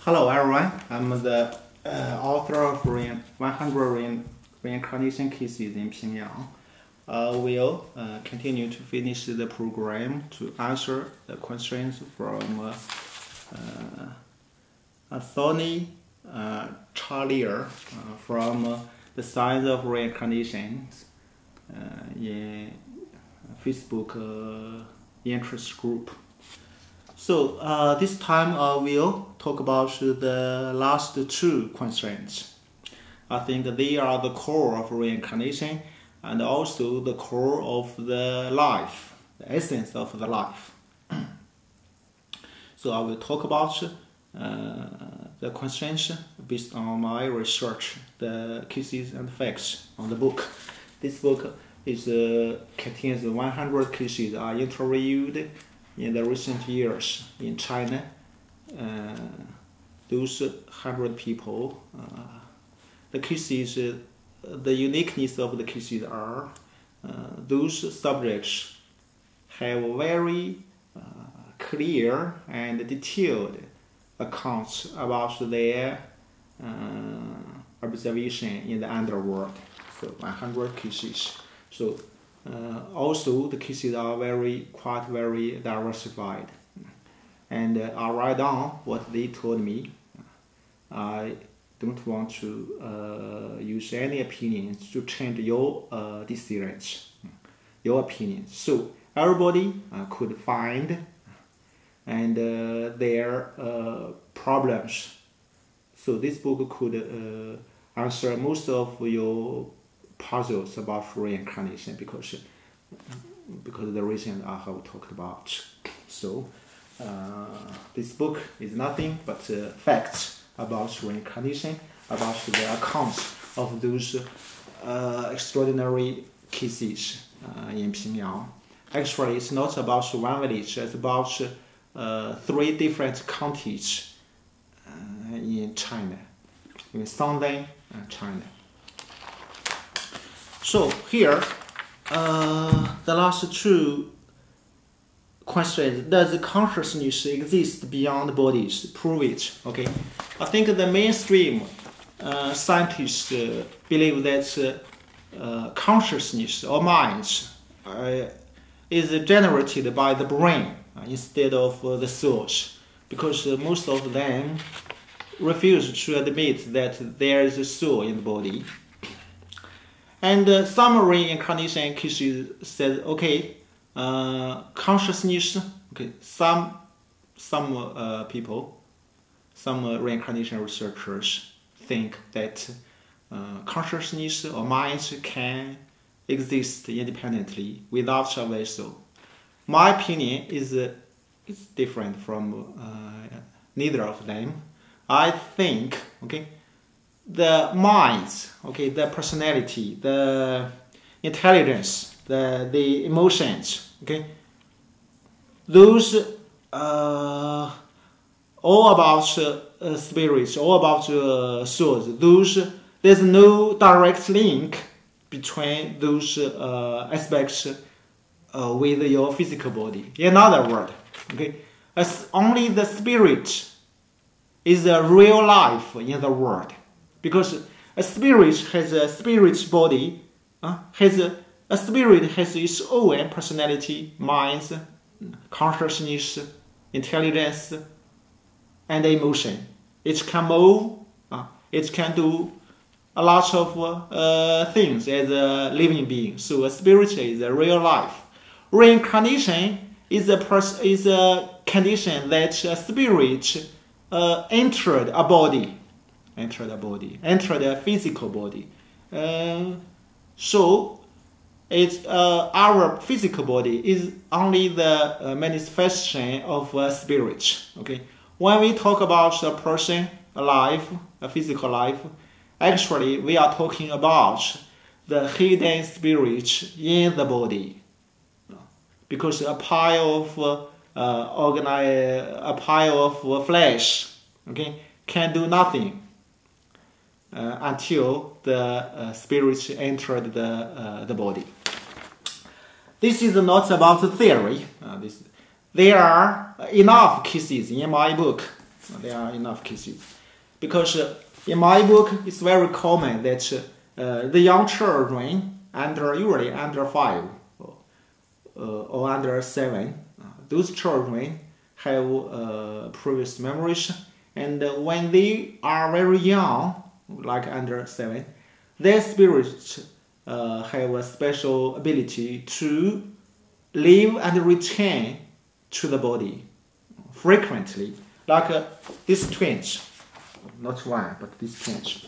Hello everyone, I'm the author of 100 Reincarnation Cases in Pingyang. We'll continue to finish the program to answer the questions from Anthony Charlier from the Science of Reincarnation in Facebook interest group. So this time we'll talk about the last two constraints. I think they are the core of reincarnation and also the core of the life, the essence of the life. So I will talk about the constraints based on my research, the cases and facts on the book. This book contains 100 cases I interviewed in the recent years in China. Those 100 people, the cases, the uniqueness of the cases are those subjects have very clear and detailed accounts about their observation in the underworld. So 100 cases. So also the cases are quite very diversified, and I write down what they told me. I don't want to use any opinions to change your decisions, your opinions. So everybody could find and their problems. So this book could answer most of your puzzles about reincarnation because of the reason I have talked about. So this book is nothing but facts about reincarnation, about the accounts of those extraordinary cases in Pingyang. Actually, it's not about one village, it's about 3 different counties in China, in southern China. So here, the last two questions: does consciousness exist beyond bodies? Prove it. Okay, I think the mainstream scientists believe that consciousness or minds is generated by the brain instead of the souls, because most of them refuse to admit that there is a soul in the body. And some reincarnation cases said, okay, consciousness. Okay, some people, some reincarnation researchers think that consciousness or minds can exist independently without a vessel. My opinion is different from neither of them. I think, okay, the minds, okay, the personality, the intelligence, the emotions, okay, those all about spirits, all about souls. Those, there's no direct link between those aspects with your physical body. In other words, okay, as only the spirit is a real life in the world. Because a spirit has a spirit body, a spirit has its own personality, minds, consciousness, intelligence, and emotion. It can move, it can do a lot of things as a living being. So a spirit is a real life. Reincarnation is a condition that a spirit entered a body. Entered a physical body. So it's our physical body is only the manifestation of a spirit. Okay, when we talk about a person, a life, a physical life, actually we are talking about the hidden spirit in the body, because a pile of flesh, okay, can do nothing until the spirit entered the body. This is not about the theory. There are enough cases in my book There are enough cases. Because in my book, it's very common that the young children, usually under 5 or under 7, those children have previous memories, and when they are very young, like under 7, their spirits have a special ability to live and return to the body frequently, like these twins, not one, but these twins.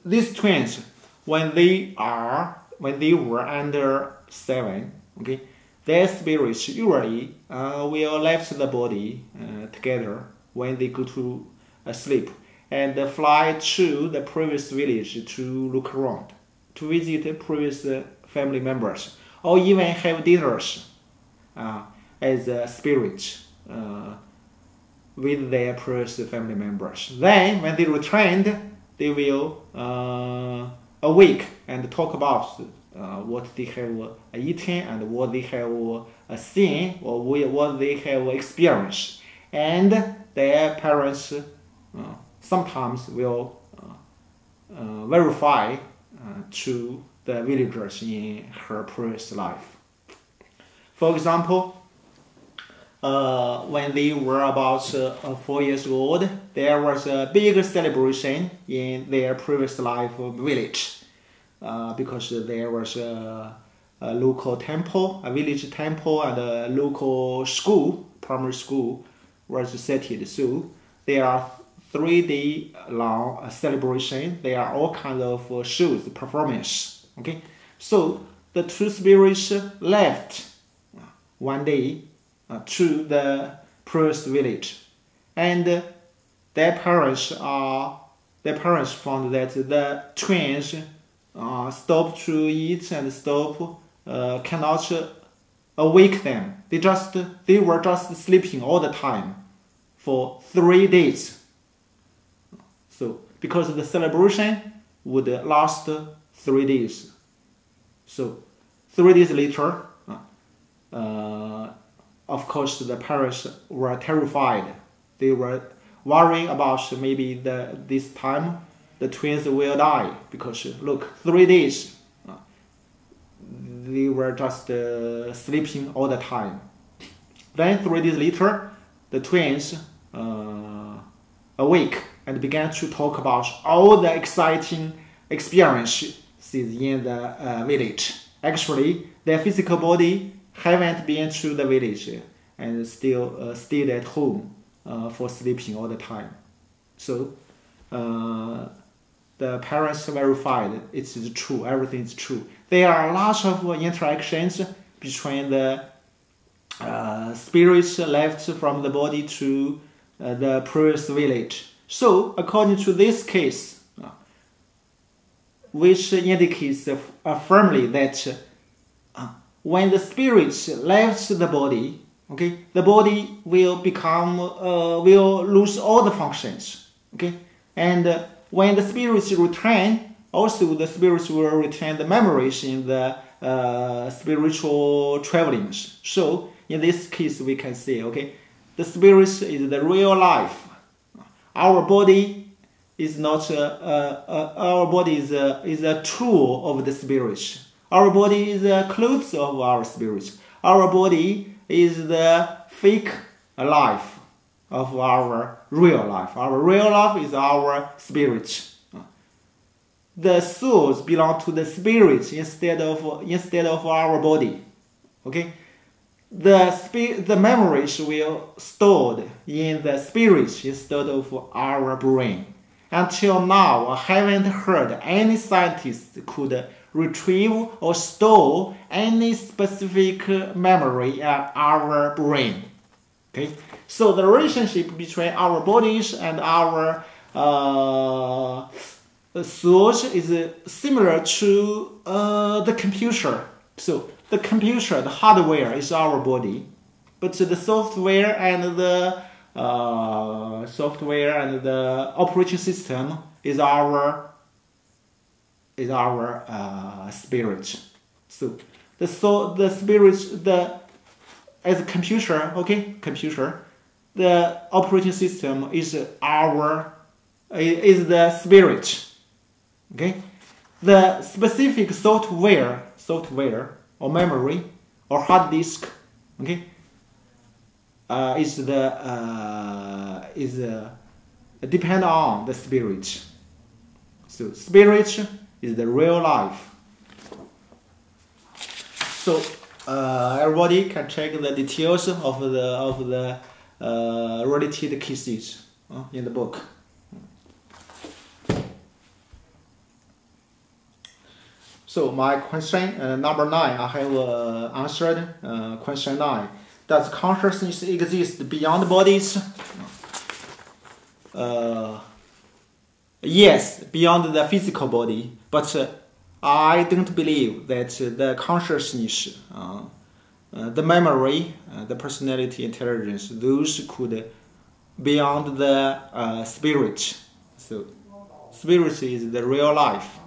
These twins, when they were under 7, okay, their spirits usually will left the body together when they go to sleep and fly to the previous village to look around, to visit previous family members, or even have dinners as a spirit with their previous family members. Then, when they returned, they will awake and talk about what they have eaten and what they have seen or what they have experienced. And their parents sometimes will verify to the villagers in her previous life. For example, when they were about 4 years old, there was a big celebration in their previous life village because there was a local temple, a village temple, and a local school, primary school, was settled. So there are 3-day long celebration. There are all kinds of shows, performance. Okay, so the two spirits left one day to the previous village, and their parents found that the twins stopped to eat and cannot awake them. They were just sleeping all the time for 3 days. So because the celebration would last 3 days. So 3 days later, of course, the parents were terrified. They were worrying about maybe this time the twins will die, because look, 3 days they were just sleeping all the time. Then 3 days later, the twins awake and began to talk about all the exciting experiences in the village. Actually, their physical body haven't been to the village and still stayed at home for sleeping all the time. So the parents verified it is true, everything is true. There are lots of interactions between the spirits left from the body to the previous village. So according to this case, which indicates firmly that when the spirits left the body, okay, the body will will lose all the functions, okay, and when the spirits return, also the spirits will retain the memories in the spiritual travelings. So in this case, we can say, okay, the spirits is the real life. Our body is not our body is a tool of the spirits. Our body is the clothes of our spirits. Our body is the fake life of our real life. Our real life is our spirit. The souls belong to the spirits instead of our body. Okay, the memories will stored in the spirits instead of our brain. Until now, I haven't heard any scientist could retrieve or store any specific memory in our brain. Okay, so the relationship between our bodies and our souls is similar to the computer. So the computer, the hardware, is our body, but the software and the operating system is our spirit. So the spirit, as a computer, okay, computer, the operating system is the spirit. Okay, the specific software or memory or hard disk, okay, is depend on the spirit. So spirit is the real life. So everybody can check the details of the related cases in the book. So my question number 9, I have answered question 9. Does consciousness exist beyond bodies? Yes, beyond the physical body, but I don't believe that the consciousness, the memory, the personality, intelligence, those could beyond the spirit. So spirit is the real life.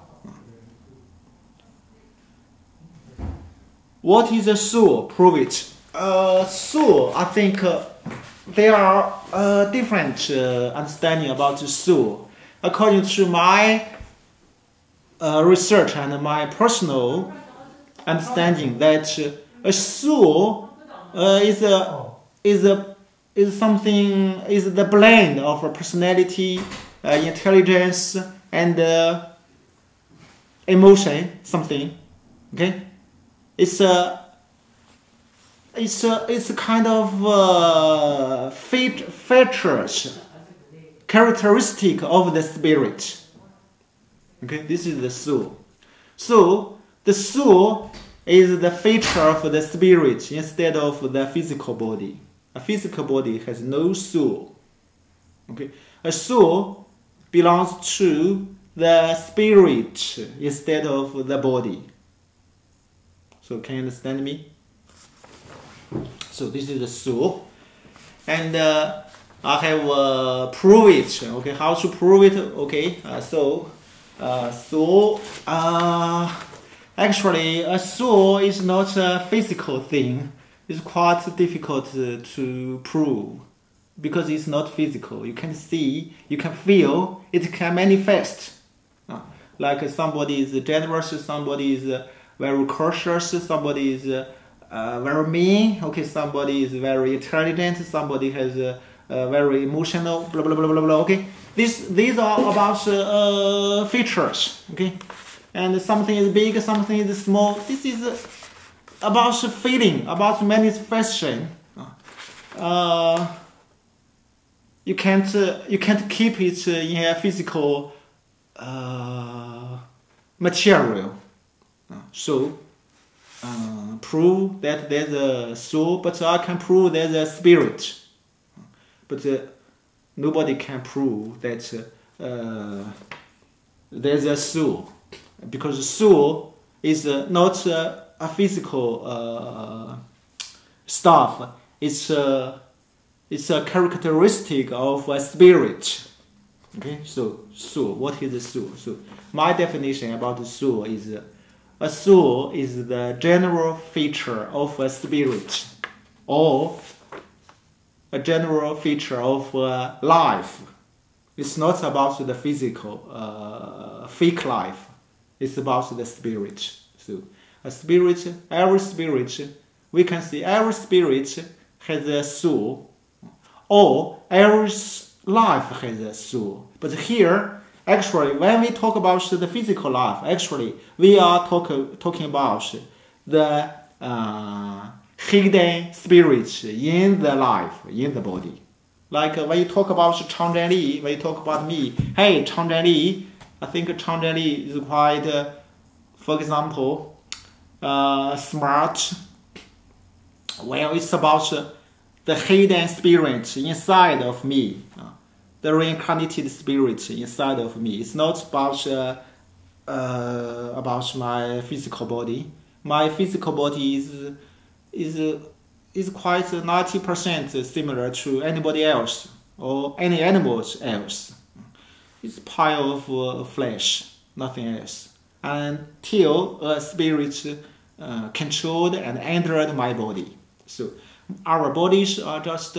What is a soul? Prove it. Soul, I think there are different understanding about the soul. According to my research and my personal understanding, that a soul is the blend of a personality, intelligence, and emotion. Something, okay. It's a kind of features, characteristic of the spirit. Okay, this is the soul. So the soul is the feature of the spirit instead of the physical body. A physical body has no soul. Okay, a soul belongs to the spirit instead of the body. So can you understand me? So this is the soul, and I have prove it. Okay, how to prove it? Okay, soul. Actually, a soul is not a physical thing. It's quite difficult to prove because it's not physical. You can see, you can feel, it can manifest. Like somebody is generous, somebody is very cautious, somebody is very mean. Okay, somebody is very intelligent, somebody has very emotional. Blah blah blah blah blah. Okay, these are about features. Okay, and something is big, something is small. This is about feeling, about manifestation. You can't keep it in a physical material. So prove that there's a soul, but I can prove there's a spirit. But nobody can prove that there's a soul, because soul is not a physical stuff. It's a characteristic of a spirit. Okay, so soul. What is a soul? So my definition about the soul is a soul is the general feature of a spirit, or a general feature of life. It's not about the physical, fake life. It's about the spirit. So a spirit, every spirit, we can see every spirit has a soul, or every life has a soul. But here, actually, when we talk about the physical life, actually, we are talking about the hidden spirit in the life, in the body. Like when you talk about Changzhen Li, when you talk about me, hey, Changzhen Li, I think Changzhen Li is quite, for example, smart. Well, it's about the hidden spirit inside of me. The reincarnated spirit inside of me. It's not about my physical body. My physical body is quite 90% similar to anybody else or any animals else. It's pile of flesh, nothing else. Until a spirit controlled and entered my body. So our bodies are just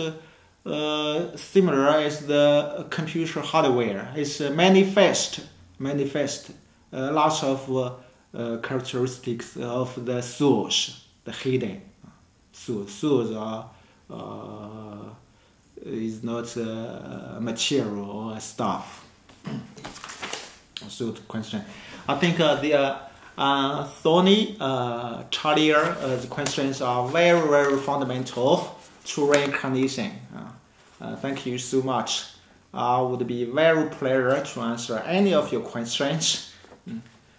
similar as the computer hardware. It's manifest lots of characteristics of the source, the hidden source. Source are is not material or stuff. So the question, I think Thorny, Charlier, the questions are very, very fundamental to reincarnation. Thank you so much. I would be very pleased to answer any of your questions.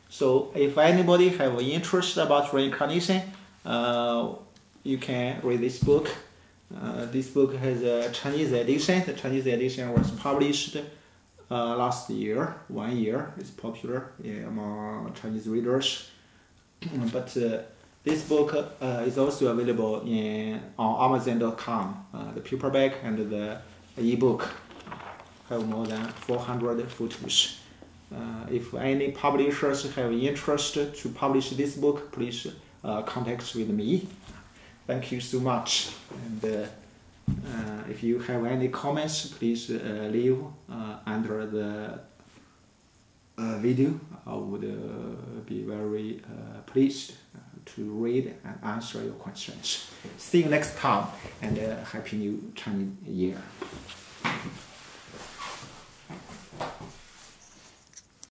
So if anybody have interest about reincarnation, you can read this book. This book has a Chinese edition. The Chinese edition was published last year, 1 year. It's popular among Chinese readers. But this book is also available on Amazon.com. The paperback and the ebook have more than 400 photos. If any publishers have interest to publish this book, please contact with me. Thank you so much. And if you have any comments, please leave under the video. I would be very pleased to read and answer your questions. See you next time, and Happy New Chinese Year.